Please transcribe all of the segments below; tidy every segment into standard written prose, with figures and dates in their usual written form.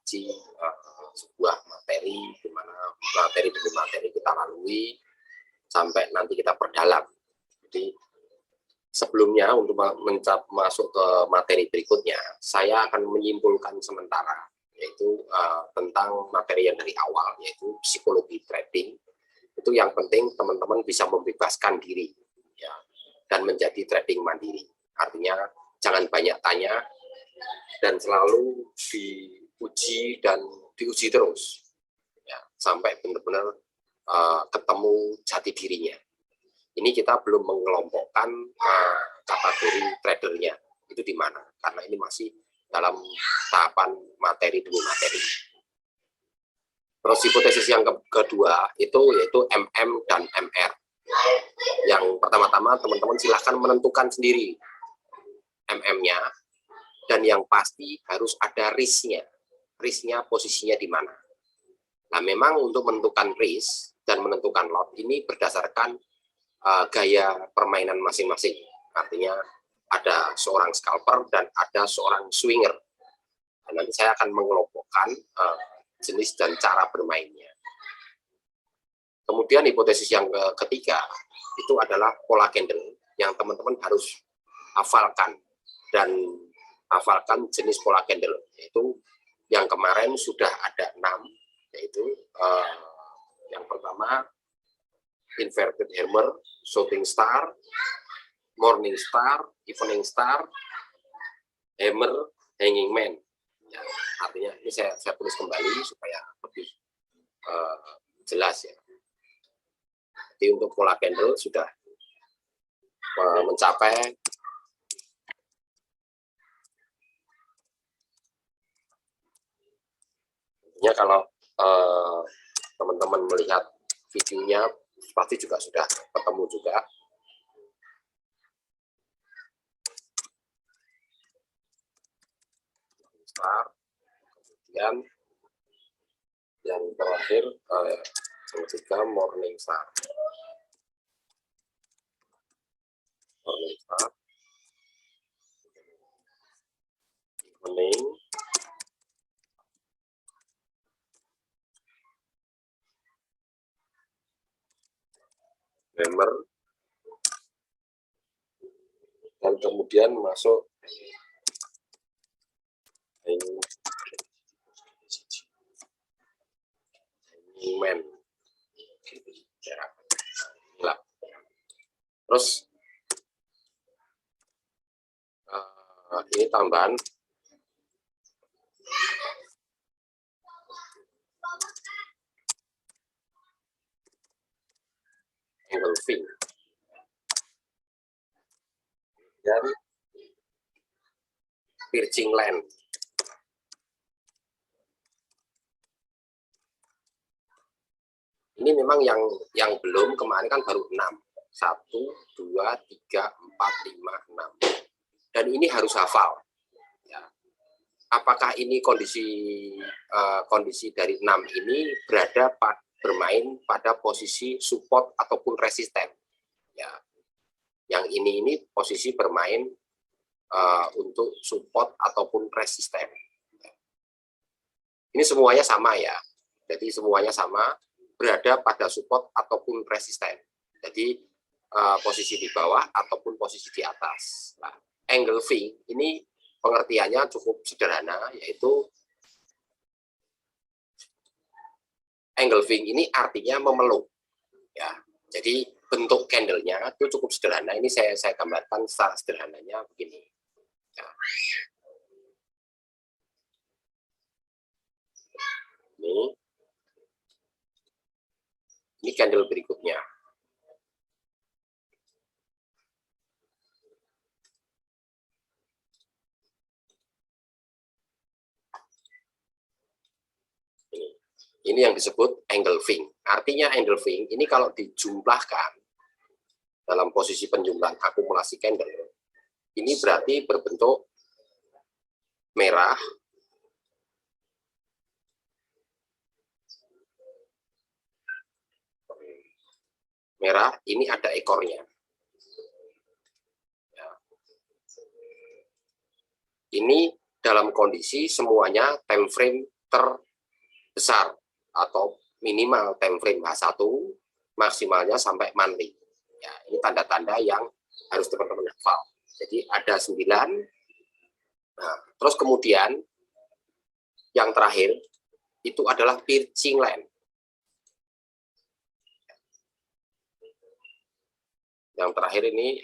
mengkaji sebuah materi, di mana materi demi materi kita lalui sampai nanti kita perdalam. Jadi sebelumnya untuk masuk ke materi berikutnya, saya akan menyimpulkan sementara, yaitu tentang materi yang dari awal, yaitu psikologi trading. Itu yang penting teman-teman bisa membebaskan diri, ya, dan menjadi trading mandiri. Artinya jangan banyak tanya dan selalu diuji dan diuji terus, ya, sampai benar-benar ketemu jati dirinya. Ini kita belum mengelompokkan kategori tradernya itu di mana, karena ini masih dalam tahapan materi demi materi. Terus hipotesis yang kedua itu yaitu MM dan MR. Yang pertama-tama teman-teman silahkan menentukan sendiri MM-nya, dan yang pasti harus ada risk-nya. Risk-nya posisinya di mana. Nah, memang untuk menentukan risk dan menentukan lot ini berdasarkan gaya permainan masing-masing. Artinya ada seorang scalper dan ada seorang swinger. Dan nanti saya akan mengelompokkan jenis dan cara bermainnya. Kemudian hipotesis yang ketiga itu adalah pola candle yang teman-teman harus hafalkan, dan hafalkan jenis pola candle, yaitu yang kemarin sudah ada 6, yaitu yang pertama inverted hammer, shooting star, morning star, evening star, hammer, hanging man. Ya, artinya ini saya tulis kembali supaya lebih jelas, ya. Jadi untuk pola candle sudah mencapai tentunya kalau teman-teman melihat videonya pasti juga sudah ketemu juga. Kemudian yang terakhir yang ketiga morning star. Morning star, evening, hammer, dan kemudian masuk man. Terus ini tambahan engulfing dan piercing line. Ini memang yang belum, kemarin kan baru 6. 1, 2, 3, 4, 5, 6. Dan ini harus hafal. Ya. Apakah ini kondisi dari 6 ini bermain pada posisi support ataupun resisten. Ya. Yang ini posisi bermain untuk support ataupun resisten. Ya. Ini semuanya sama, ya. Jadi semuanya sama, berada pada support ataupun resisten. Jadi posisi di bawah ataupun posisi di atas. Nah, engulfing ini pengertiannya cukup sederhana, yaitu engulfing ini artinya memeluk. Ya, jadi bentuk candlenya itu cukup sederhana. Ini saya gambarkan secara sederhananya begini. Ya. Ini candle berikutnya. Ini yang disebut engulfing. Artinya engulfing ini kalau dijumlahkan dalam posisi penjumlahan akumulasi candle, ini berarti berbentuk merah, ini ada ekornya. Ya. Ini dalam kondisi semuanya time frame terbesar atau minimal time frame H1, maksimalnya sampai monthly. Ya, ini tanda-tanda yang harus teman-teman hafal. Jadi ada 9. Nah, terus kemudian yang terakhir itu adalah pitching line. Yang terakhir ini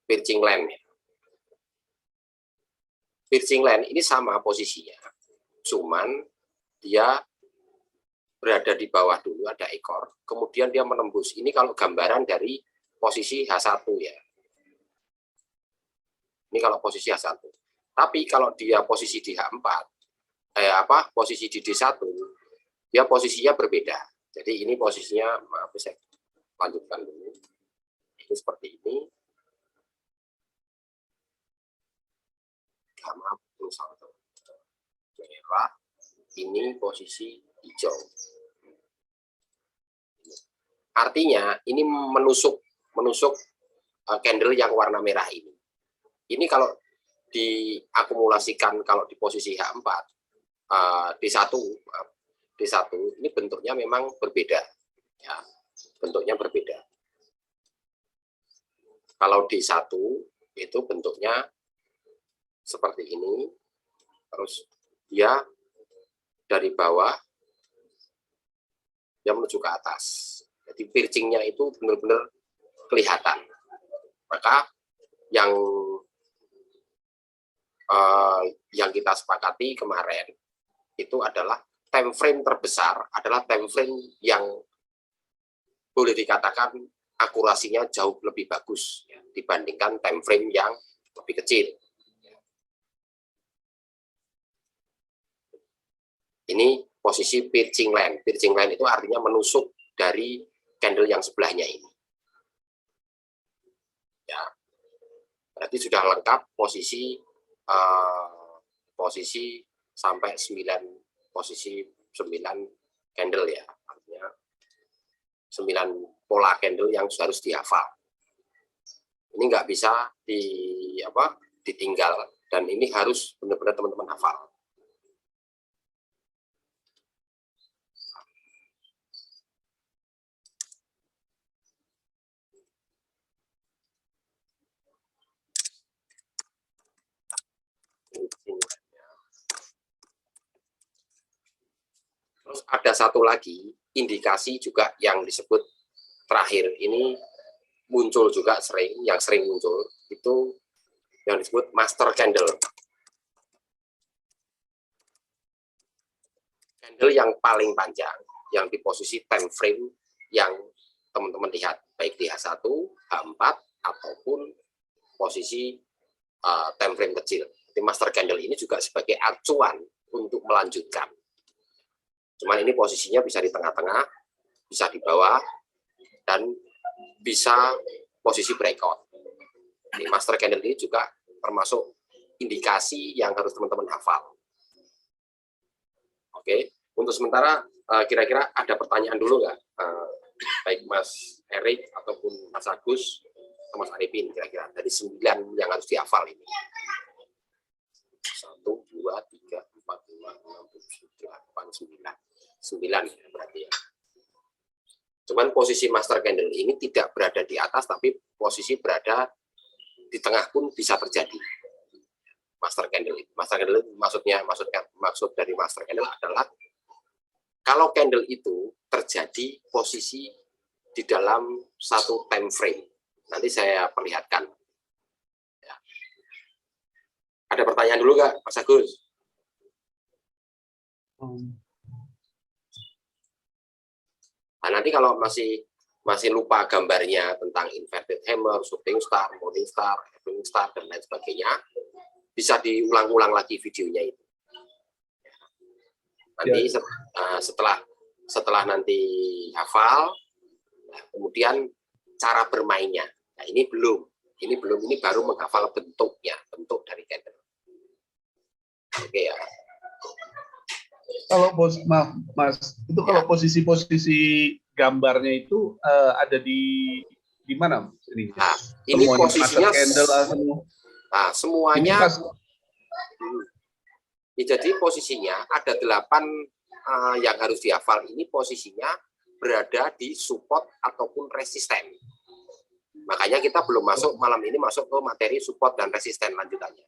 pitching line. Pitching line ini sama posisinya, cuman dia berada di bawah dulu, ada ekor, kemudian dia menembus. Ini kalau gambaran dari posisi H1 ya. Ini kalau posisi H1. Tapi kalau dia posisi di H4, posisi di D1, dia posisinya berbeda. Jadi ini posisinya, maaf saya lanjutkan dulu. Ini seperti ini. Gamma merah, ini posisi hijau. Artinya ini menusuk candle yang warna merah ini. Ini kalau diakumulasikan, kalau di posisi H4, D1 ini bentuknya memang berbeda, ya, bentuknya berbeda. Kalau D1 itu bentuknya seperti ini, terus dia dari bawah dia menuju ke atas. Jadi pitchingnya itu benar-benar kelihatan. Maka yang kita sepakati kemarin itu adalah time frame terbesar adalah time frame yang boleh dikatakan akurasinya jauh lebih bagus ya, dibandingkan time frame yang lebih kecil. Ini posisi pitching line. Pitching line itu artinya menusuk dari candle yang sebelahnya ini. Ya, berarti sudah lengkap posisi sampai 9 posisi 9 candle ya. Artinya 9 pola candle yang harus dihafal. Ini nggak bisa ditinggal dan ini harus benar-benar teman-teman hafal. Terus ada satu lagi indikasi juga yang disebut terakhir ini muncul juga yang sering muncul itu yang disebut master candle. Candle yang paling panjang yang di posisi time frame yang teman-teman lihat baik di H1, H4 ataupun posisi time frame kecil. Jadi master candle ini juga sebagai acuan untuk melanjutkan. Cuman ini posisinya bisa di tengah-tengah, bisa di bawah, dan bisa posisi breakout. Jadi master candle ini juga termasuk indikasi yang harus teman-teman hafal. Oke, untuk sementara kira-kira ada pertanyaan dulu nggak? Baik Mas Erik ataupun Mas Agus atau Mas Arifin kira-kira dari 9 yang harus dihafal ini. 1, 2, 3, 4, 5, 6, 7, 8, 9. 9 ya, berarti ya. Cuman posisi master candle ini tidak berada di atas, tapi posisi berada di tengah pun bisa terjadi. Master candle maksud dari master candle adalah kalau candle itu terjadi posisi di dalam satu time frame. Nanti saya perlihatkan. Ya. Ada pertanyaan dulu nggak, Mas Agus? Nah, nanti kalau masih lupa gambarnya tentang inverted hammer, shooting star, morning star, evening star, dan lain sebagainya, bisa diulang-ulang lagi videonya itu. Nanti setelah nanti hafal, nah, kemudian cara bermainnya. Nah, ini baru menghafal bentuknya, bentuk dari candle. Oke ya. Kalau maaf Mas, itu kalau posisi-posisi gambarnya itu ada di mana ini? Nah, ini posisinya candle semua. Nah, Ini semuanya, pas jadi posisinya ada 8 yang harus dihafal. Ini posisinya berada di support ataupun resisten. Makanya kita belum masuk malam ini masuk ke materi support dan resisten lanjutannya.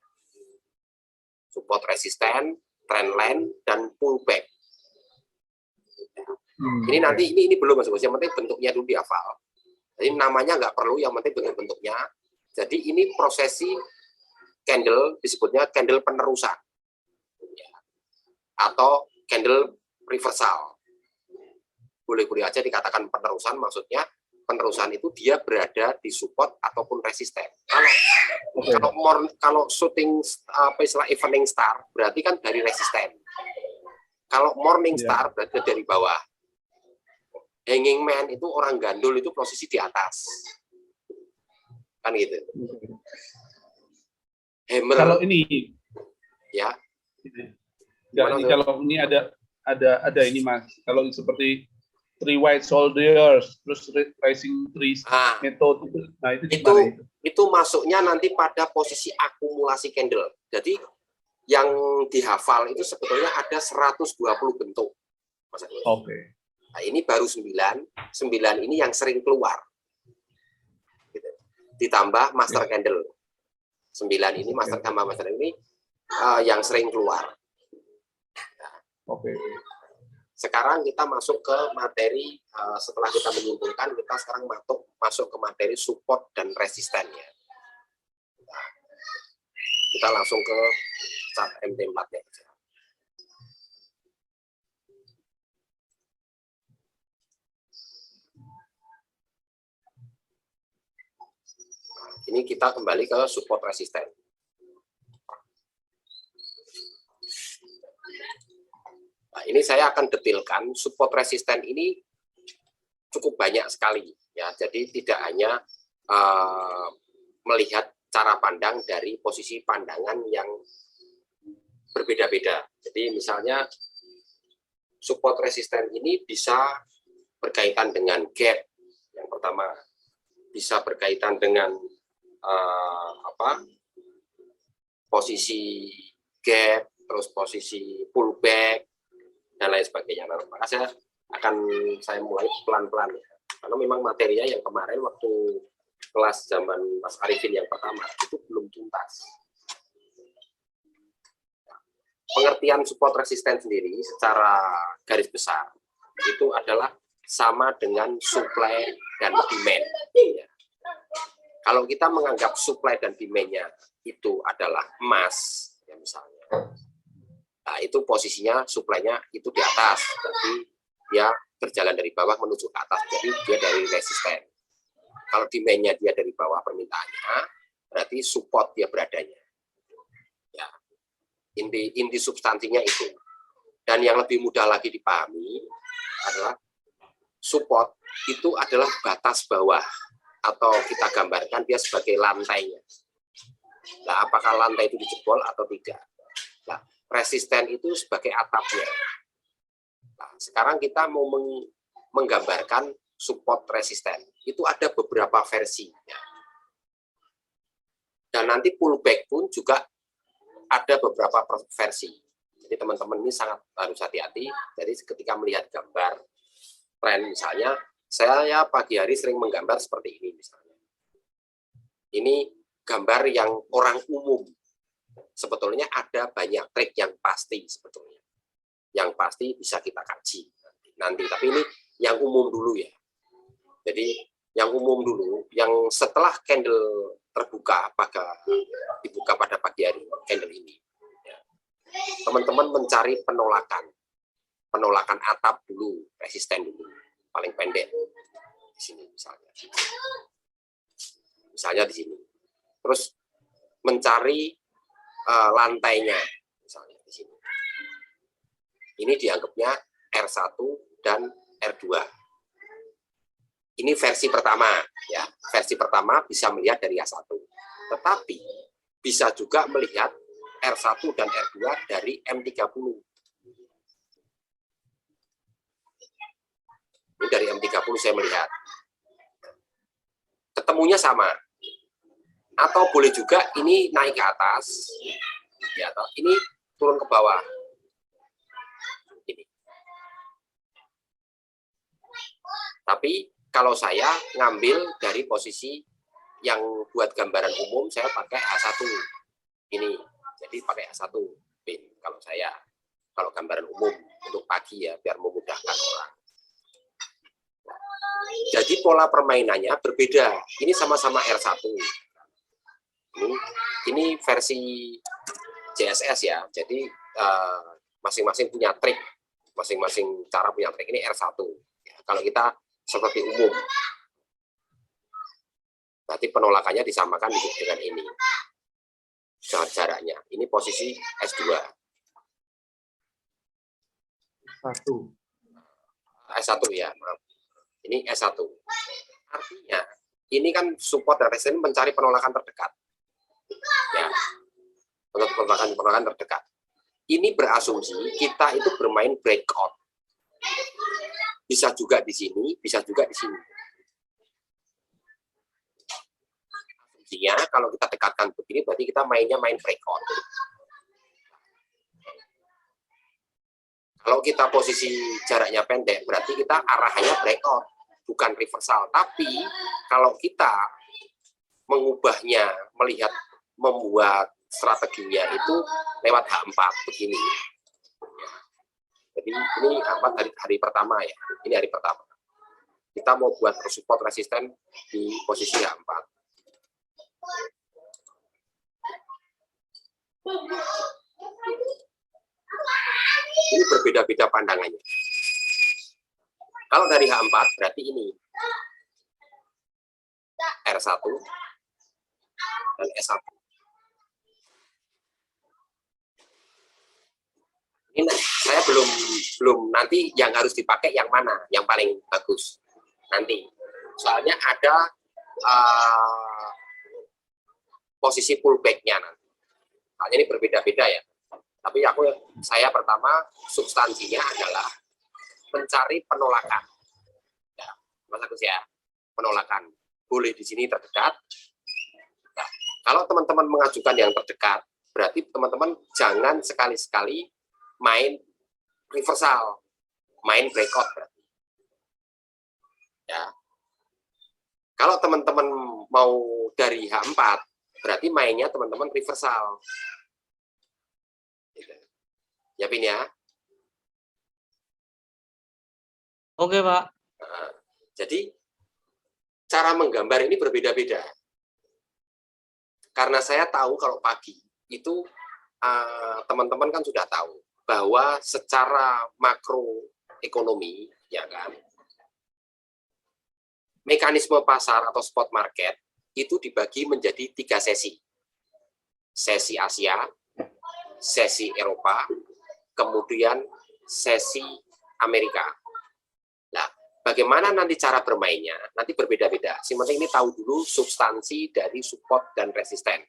Support, resisten, trendline, dan pullback. Ini nanti ini belum masuk, yang penting bentuknya dulu dihafal. Jadi namanya nggak perlu, yang penting bentuknya. Jadi ini prosesi candle disebutnya candle penerusan atau candle reversal. Boleh-boleh aja dikatakan penerusan, maksudnya penerusan itu dia berada di support ataupun resisten. Kalau shooting apa istilah evening star berarti kan dari resisten. Kalau morning star berarti dari bawah. Hanging man itu orang gandul itu posisi di atas. Kan gitu. Hammer. Kalau ini ya. Kalau ini ada ini Mas. Kalau seperti three white soldiers, terus rising three method itu masuknya nanti pada posisi akumulasi candle. Jadi yang dihafal itu sebetulnya ada 120 bentuk. Oke. Nah, ini baru 9 ini yang sering keluar. Gitu. Ditambah master candle. 9 ini master ini yang sering keluar. Oke. Sekarang kita masuk ke materi, setelah kita menyimpulkan, kita sekarang masuk ke materi support dan resistennya. Nah, kita langsung ke chart MT4-nya. Nah, ini kita kembali ke support resisten. Nah, ini saya akan detailkan support resisten ini cukup banyak sekali ya. Jadi tidak hanya melihat cara pandang dari posisi pandangan yang berbeda-beda. Jadi misalnya support resisten ini bisa berkaitan dengan gap yang pertama, bisa berkaitan dengan posisi gap, terus posisi pullback dan lain sebagainya. Nah, maka saya mulai pelan-pelan ya. Karena memang materinya yang kemarin waktu kelas zaman Mas Arifin yang pertama itu belum tuntas. Pengertian support resisten sendiri secara garis besar itu adalah sama dengan supply dan demand. Ya. Kalau kita menganggap supply dan demand-nya itu adalah emas, ya misalnya. Nah, itu posisinya supply-nya itu di atas, tapi dia berjalan dari bawah menuju ke atas, jadi dia dari resisten. Kalau demand-nya dia dari bawah permintaannya, berarti support dia beradanya. Ya, inti substansinya itu. Dan yang lebih mudah lagi dipahami adalah support itu adalah batas bawah, atau kita gambarkan dia sebagai lantainya. Nah, apakah lantai itu dijebol atau tidak? Nah, resisten itu sebagai atapnya. Nah, sekarang kita mau menggambarkan support resisten. Itu ada beberapa versinya. Dan nanti pullback pun juga ada beberapa versi. Jadi teman-teman ini sangat harus hati-hati. Jadi ketika melihat gambar tren misalnya, saya pagi hari sering menggambar seperti ini misalnya. Ini gambar yang orang umum. Sebetulnya ada banyak trik yang pasti sebetulnya. Yang pasti bisa kita kaji nanti. Tapi ini yang umum dulu ya. Jadi yang umum dulu, yang setelah candle terbuka dibuka pada pagi hari, candle ini. Teman-teman mencari penolakan atap dulu, resisten dulu, paling pendek di sini misalnya. Misalnya di sini. Terus mencari lantainya misalnya di sini. Ini dianggapnya R1 dan R2. Ini versi pertama ya. Versi pertama bisa melihat dari A1. Tetapi bisa juga melihat R1 dan R2 dari M30. Ini dari M30 saya melihat. Ketemunya sama. Atau boleh juga ini naik ke atas, ya, atau ini turun ke bawah. Ini. Tapi kalau saya ngambil dari posisi yang buat gambaran umum, saya pakai H1 ini, jadi pakai H1 pin kalau saya, kalau gambaran umum untuk pagi ya, biar memudahkan orang. Jadi pola permainannya berbeda, ini sama-sama R1, ini versi CSS ya, jadi masing-masing punya trik, masing-masing cara punya trik, ini R1 ya, kalau kita seperti umum. Berarti penolakannya disamakan dengan ini. Jaraknya. Ini posisi S2. S1 ya, maaf. Ini S1. Artinya, ini kan support dan resisten mencari penolakan terdekat. Ya. Penolakan terdekat. Ini berasumsi kita itu bermain breakout. Bisa juga di sini, bisa juga di sini. Kalau kita dekatkan begini, berarti kita mainnya main breakout. Kalau kita posisi jaraknya pendek, berarti kita arahnya breakout, bukan reversal. Tapi kalau kita mengubahnya, membuat strateginya itu lewat H4 begini. Jadi ini hari pertama ya, ini hari pertama. Kita mau buat support resisten di posisi H4. Ini berbeda-beda pandangannya. Kalau dari H4 berarti ini R1 dan S1. Ini saya belum nanti yang harus dipakai yang mana, yang paling bagus nanti. Soalnya ada posisi pullback-nya nanti. Soalnya ini berbeda-beda ya. Tapi saya pertama substansinya adalah mencari penolakan. Ya, Mas Agus ya, penolakan. Boleh di sini terdekat. Nah, kalau teman-teman mengajukan yang terdekat, berarti teman-teman jangan sekali-sekali main reversal, main breakout berarti. Ya. Kalau teman-teman mau dari H4, berarti mainnya teman-teman reversal. Ya, Pin ya. Oke, Pak. Nah, jadi cara menggambar ini berbeda-beda. Karena saya tahu kalau pagi itu teman-teman kan sudah tahu bahwa secara makroekonomi, ya kan, mekanisme pasar atau spot market itu dibagi menjadi 3 sesi. Sesi Asia, sesi Eropa, kemudian sesi Amerika. Nah, bagaimana nanti cara bermainnya? Nanti berbeda-beda. Si penting ini tahu dulu substansi dari support dan resisten.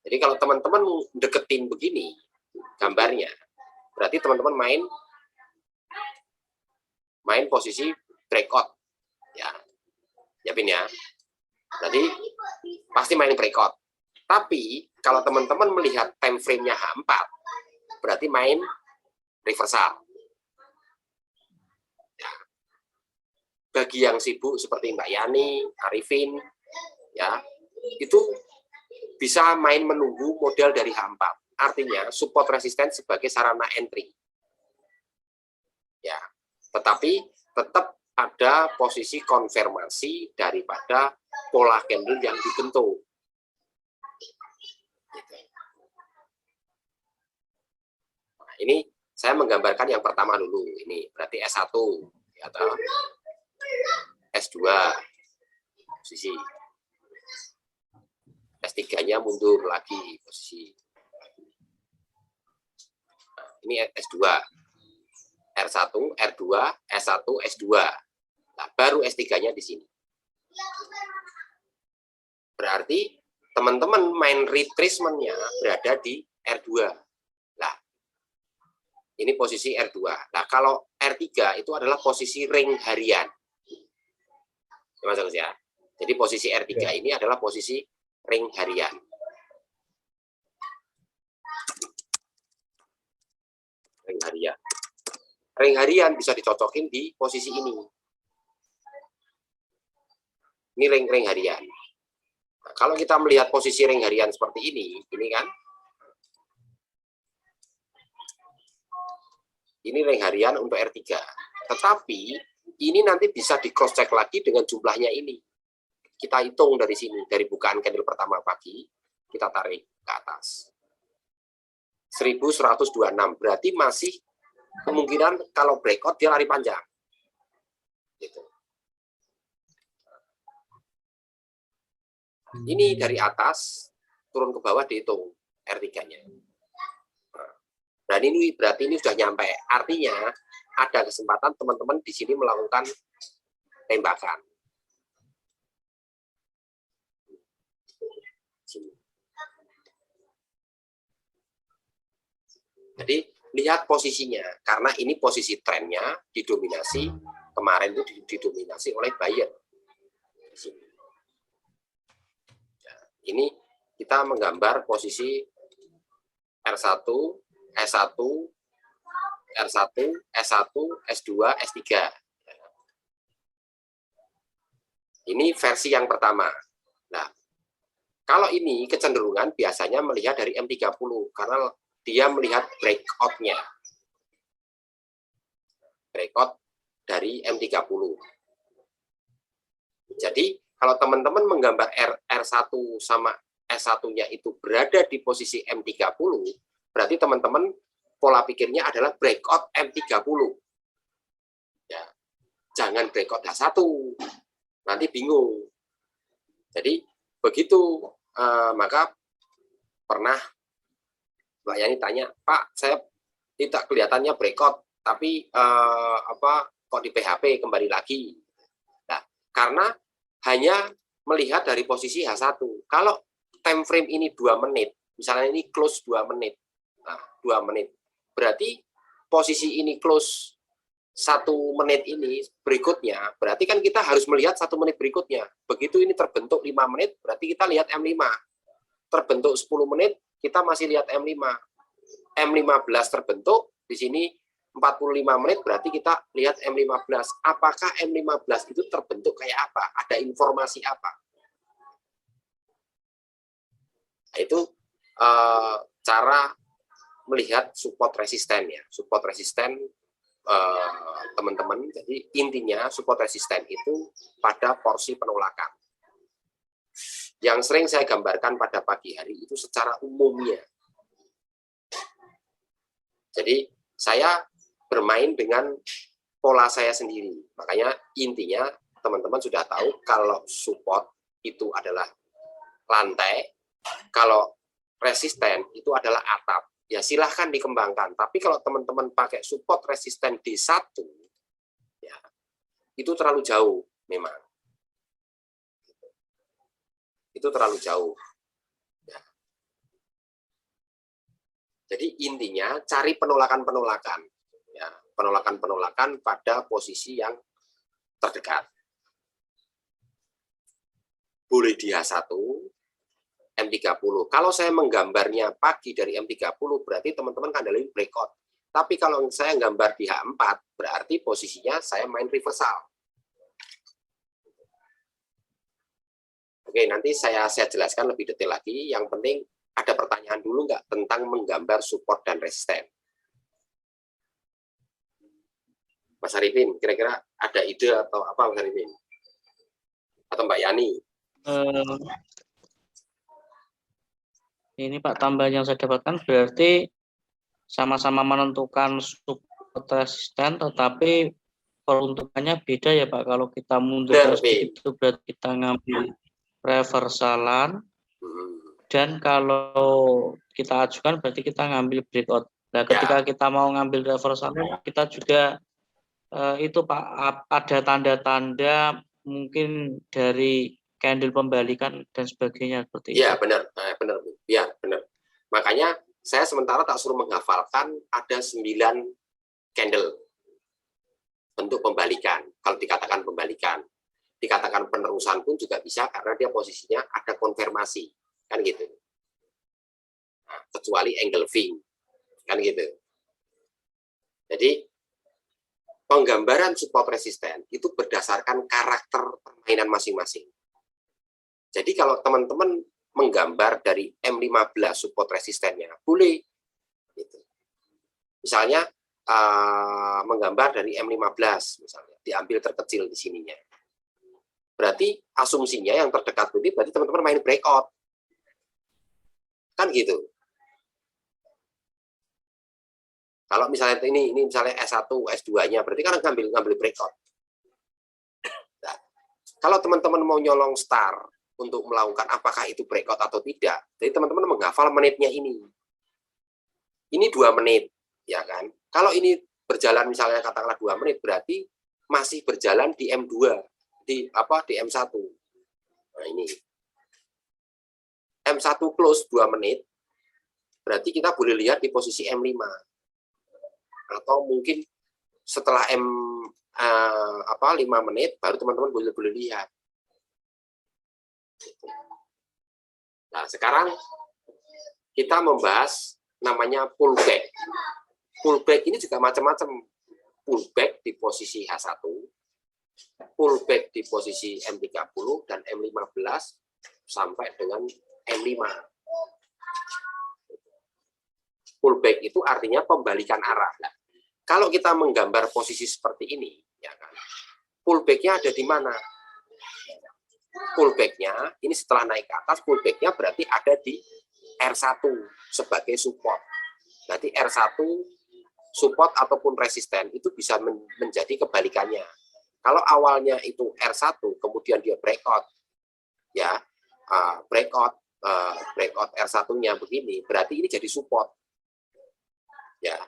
Jadi kalau teman-teman deketin begini gambarnya, berarti teman-teman main posisi breakout. Ya Pin ya. Berarti pasti main breakout. Tapi kalau teman-teman melihat time frame-nya H4, berarti main reversal. Ya. Bagi yang sibuk seperti Mbak Yani, Arifin, ya, itu bisa main menunggu model dari H4. Artinya support resisten sebagai sarana entry. Ya, tetapi tetap ada posisi konfirmasi daripada pola candle yang dibentuk. Nah, ini saya menggambarkan yang pertama dulu. Ini berarti S1 atau S2 posisi. S3-nya mundur lagi posisi. Nah, ini S2. R1, R2, S1, S2. Nah, baru S3-nya di sini. Berarti teman-teman main retracement-nya berada di R2. Nah, ini posisi R2. Nah, kalau R3 itu adalah posisi ring harian. Mas Agus ya. Jadi posisi R3 ini adalah posisi ring harian. Ring harian. Ring harian bisa dicocokin di posisi ini. Ini ring harian. Nah, kalau kita melihat posisi ring harian seperti ini kan, ini ring harian untuk R3. Tetapi ini nanti bisa di cross check lagi dengan jumlahnya ini. Kita hitung dari sini, dari bukaan candle pertama pagi, kita tarik ke atas. 1126, berarti masih kemungkinan kalau breakout dia lari panjang. Gitu. Ini dari atas turun ke bawah dihitung R3-nya. Dan ini berarti ini sudah nyampe. Artinya ada kesempatan teman-teman di sini melakukan tembakan. Jadi lihat posisinya, karena ini posisi trennya didominasi, kemarin itu didominasi oleh buyer. Ini kita menggambar posisi R1, S1, R1, S1, S2, S3. Ini versi yang pertama. Nah, kalau ini kecenderungan biasanya melihat dari M30, karena dia melihat breakout-nya. Breakout dari M30. Jadi, kalau teman-teman menggambar R1 sama S1-nya itu berada di posisi M30, berarti teman-teman pola pikirnya adalah breakout M30. Ya, jangan breakout H1, nanti bingung. Jadi, begitu, maka pernah Mbak Yani tanya, Pak, saya tidak kelihatannya breakout, tapi kok di PHP kembali lagi. Nah, karena hanya melihat dari posisi H1. Kalau time frame ini 2 menit, misalnya ini close 2 menit, nah, 2 menit, berarti posisi ini close 1 menit ini berikutnya, berarti kan kita harus melihat 1 menit berikutnya. Begitu ini terbentuk 5 menit, berarti kita lihat M5. Terbentuk 10 menit, kita masih lihat M5. M15 terbentuk, di sini 45 menit, berarti kita lihat M15. Apakah M15 itu terbentuk kayak apa? Ada informasi apa? Nah, itu cara melihat support resisten ya. Support resisten teman-teman. Jadi intinya support resisten itu pada porsi penolakan. Yang sering saya gambarkan pada pagi hari itu secara umumnya. Jadi saya bermain dengan pola saya sendiri. Makanya intinya teman-teman sudah tahu kalau support itu adalah lantai, kalau resisten itu adalah atap. Ya silahkan dikembangkan. Tapi kalau teman-teman pakai support resisten D1, ya, itu terlalu jauh memang. Itu terlalu jauh. Ya. Jadi intinya cari penolakan-penolakan. Ya, penolakan-penolakan pada posisi yang terdekat. Boleh di H1, M30. Kalau saya menggambarnya pagi dari M30, berarti teman-teman kandalin breakout. Tapi kalau saya gambar di H4, berarti posisinya saya main reversal. Oke, nanti saya jelaskan lebih detail lagi. Yang penting ada pertanyaan dulu nggak tentang menggambar support dan resisten? Mas Arifin, kira-kira ada ide atau apa Mas Arifin? Atau Mbak Yani? Ini Pak, tambahan yang saya dapatkan berarti sama-sama menentukan support resisten, tetapi peruntukannya beda ya Pak. Kalau kita mundur itu berarti kita ngambil reversalan, dan kalau kita ajukan berarti kita ngambil breakout. Nah, ketika kita mau ngambil reversalan, kita juga itu Pak, ada tanda-tanda mungkin dari candle pembalikan dan sebagainya seperti itu. Iya, benar. Benar. Ya, benar. Makanya saya sementara tak suruh menghafalkan ada 9 candle bentuk pembalikan, kalau dikatakan pembalikan. dikatakan penerusan pun juga bisa karena dia posisinya ada konfirmasi, kan gitu. Nah, kecuali engulfing, kan gitu. Jadi penggambaran support resisten itu berdasarkan karakter permainan masing-masing. Jadi kalau teman-teman menggambar dari M15 support resistennya, boleh. Gitu. Misalnya menggambar dari M15, misalnya diambil terkecil di sininya. Berarti asumsinya yang terdekat ini berarti teman-teman main breakout. Kan gitu. Kalau misalnya ini misalnya S1, S2-nya, berarti kan ngambil breakout. Nah, kalau teman-teman mau nyolong star untuk melakukan apakah itu breakout atau tidak, jadi teman-teman menghafal menitnya ini. Ini 2 menit, ya kan? Kalau ini berjalan misalnya katakanlah 2 menit, berarti masih berjalan di M2, di M1. Nah, ini. M1 close 2 menit, berarti kita boleh lihat di posisi M5. Atau mungkin setelah 5 menit baru teman-teman boleh lihat. Nah, sekarang kita membahas namanya pullback. Pullback ini juga macam-macam. Pullback di posisi H1, pullback di posisi M30 dan M15 sampai dengan M5. Pullback itu artinya pembalikan arah. Nah, kalau kita menggambar posisi seperti ini, ya kan, pullback-nya ada di mana? Pullback-nya, ini setelah naik ke atas, pullback-nya berarti ada di R1 sebagai support. Berarti R1 support ataupun resisten itu bisa menjadi kebalikannya. Kalau awalnya itu R1, kemudian dia breakout, ya, breakout R1-nya begini, berarti ini jadi support. Ya,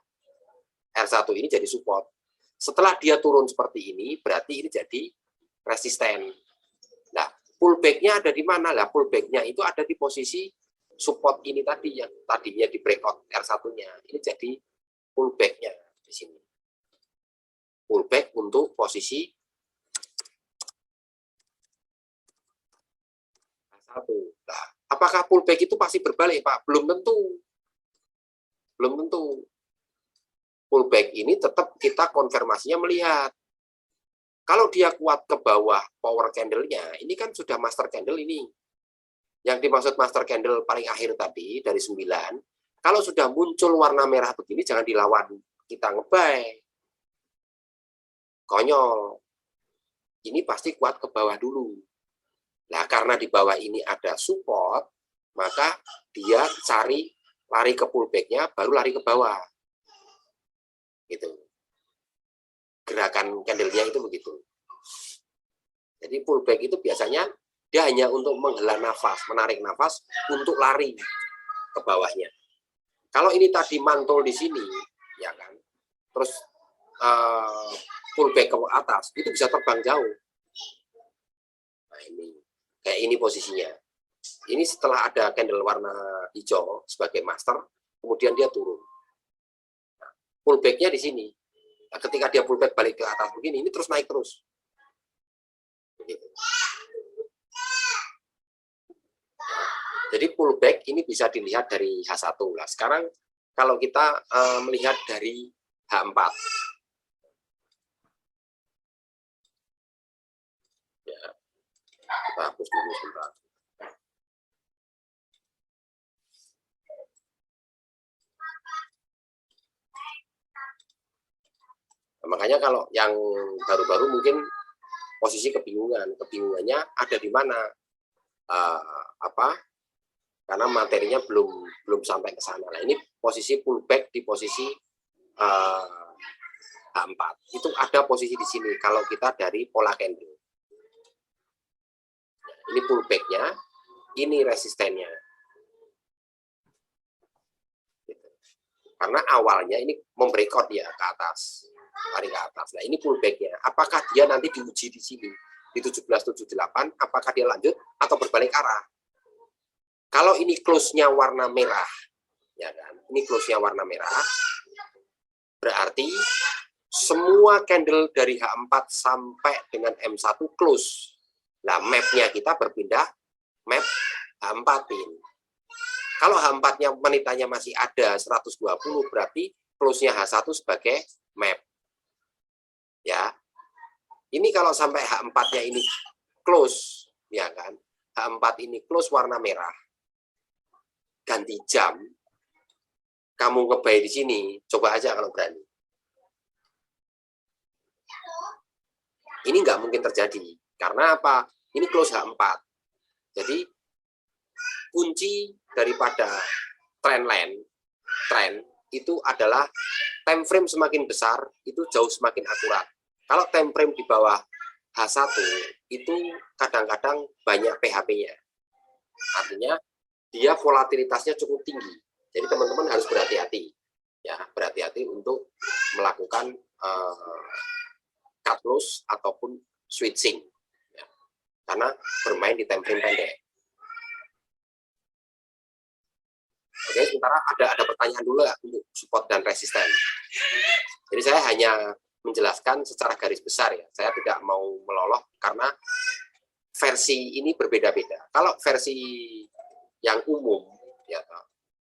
R1 ini jadi support. Setelah dia turun seperti ini, berarti ini jadi resisten. Nah, pullback-nya ada di mana? Lah, pullback-nya itu ada di posisi support ini tadi, yang tadinya di breakout R1-nya. Ini jadi pullback-nya di sini. Pullback untuk posisi R1. Nah, apakah pullback itu pasti berbalik, Pak? Belum tentu. Belum tentu. Pullback ini tetap kita konfirmasinya melihat. Kalau dia kuat ke bawah power candle-nya, ini kan sudah master candle ini. Yang dimaksud master candle paling akhir tadi, dari 9, kalau sudah muncul warna merah begini, jangan dilawan. Kita nge-buy. Konyol. Ini pasti kuat ke bawah dulu. Nah, karena di bawah ini ada support, maka dia cari lari ke pullback-nya, baru lari ke bawah. Gitu. Gerakan candle-nya itu begitu. Jadi pullback itu biasanya dia hanya untuk menghela nafas, menarik nafas untuk lari ke bawahnya. Kalau ini tadi mantul di sini, ya kan, terus pullback ke atas, itu bisa terbang jauh. Nah, ini kayak ini posisinya. Ini setelah ada candle warna hijau sebagai master, kemudian dia turun. Pullback-nya di sini. Nah, ketika dia pullback balik ke atas begini, ini terus naik terus. Begitu. Jadi pullback ini bisa dilihat dari H1. Nah, sekarang kalau kita melihat dari H4. Ya, kita hapus dulu sebentar. Makanya kalau yang baru-baru mungkin posisi kebingungannya ada di mana, karena materinya belum sampai ke sana. Nah, ini posisi pullback di posisi H4 itu ada posisi di sini kalau kita dari pola candle. Ini pullbacknya, ini resistennya. Karena awalnya ini membreakout ya ke atas. Lari ke atas. Nah, ini pullback-nya. Apakah dia nanti diuji di sini di 1778? Apakah dia lanjut atau berbalik arah? Kalau ini close-nya warna merah, ya kan? Ini close-nya warna merah. Berarti semua candle dari H4 sampai dengan M1 close Nah, map-nya kita berpindah map H4 pin. Kalau H4-nya menitanya masih ada 120, berarti close-nya H1 sebagai map. Ya. Ini kalau sampai H4-nya ini close, ya kan? H4 ini close warna merah. Ganti jam. Kamu ngebay di sini, coba aja kalau berani. Ini nggak mungkin terjadi. Karena apa? Ini close H4. Jadi, kunci daripada trend itu adalah time frame semakin besar, itu jauh semakin akurat. Kalau time frame di bawah H1, itu kadang-kadang banyak PHP-nya. Artinya, dia volatilitasnya cukup tinggi. Jadi teman-teman harus berhati-hati, ya, berhati-hati untuk melakukan cut loss ataupun switching, ya, karena bermain di time frame pendek. Oke, sementara ada pertanyaan dulu ya untuk support dan resisten. Jadi saya hanya menjelaskan secara garis besar ya. Saya tidak mau meloloh karena versi ini berbeda-beda. Kalau versi yang umum, ya,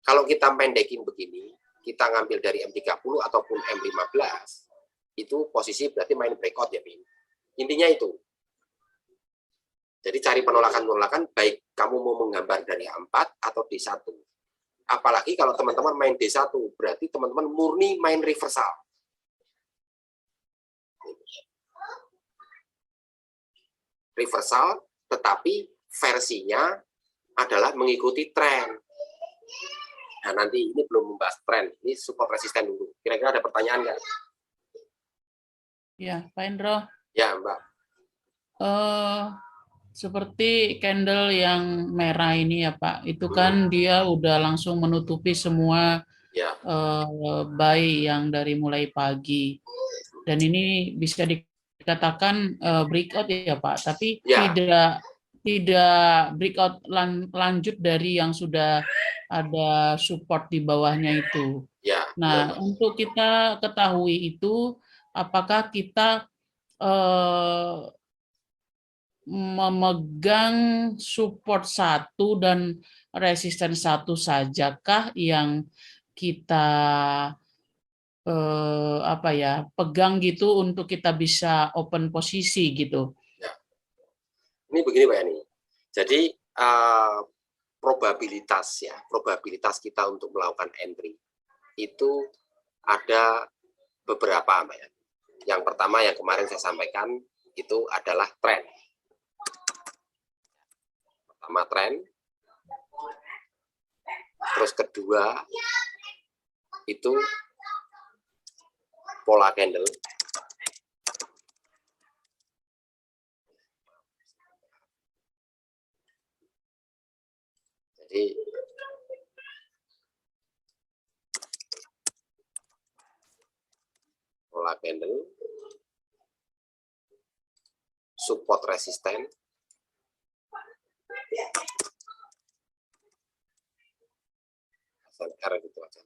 kalau kita pendekin begini, kita ngambil dari M30 ataupun M15, itu posisi berarti main breakout ya, Pin. Intinya itu. Jadi cari penolakan-penolakan, baik kamu mau menggambar dari A4 atau D1. Apalagi kalau teman-teman main D1, berarti teman-teman murni main reversal. Reversal, tetapi versinya adalah mengikuti tren. Nah, nanti ini belum membahas tren, ini support resisten dulu. Kira-kira ada pertanyaan nggak? Ya, Pak Indro. Ya, Mbak. Seperti candle yang merah ini ya Pak, itu kan dia udah langsung menutupi semua ya, buy yang dari mulai pagi. Dan ini bisa dikatakan breakout ya Pak, tapi ya, tidak breakout lanjut dari yang sudah ada support di bawahnya itu. ya, Nah, untuk kita ketahui itu, apakah kita memegang support satu dan resisten satu sajakah yang kita pegang gitu untuk kita bisa open posisi gitu? Ya. Ini begini Pak Yani. Jadi probabilitas kita untuk melakukan entry itu ada beberapa Pak ya. Yang pertama yang kemarin saya sampaikan itu adalah tren. Pertama tren, terus kedua itu pola candle. Jadi pola candle, support resisten, SLR gitu aja.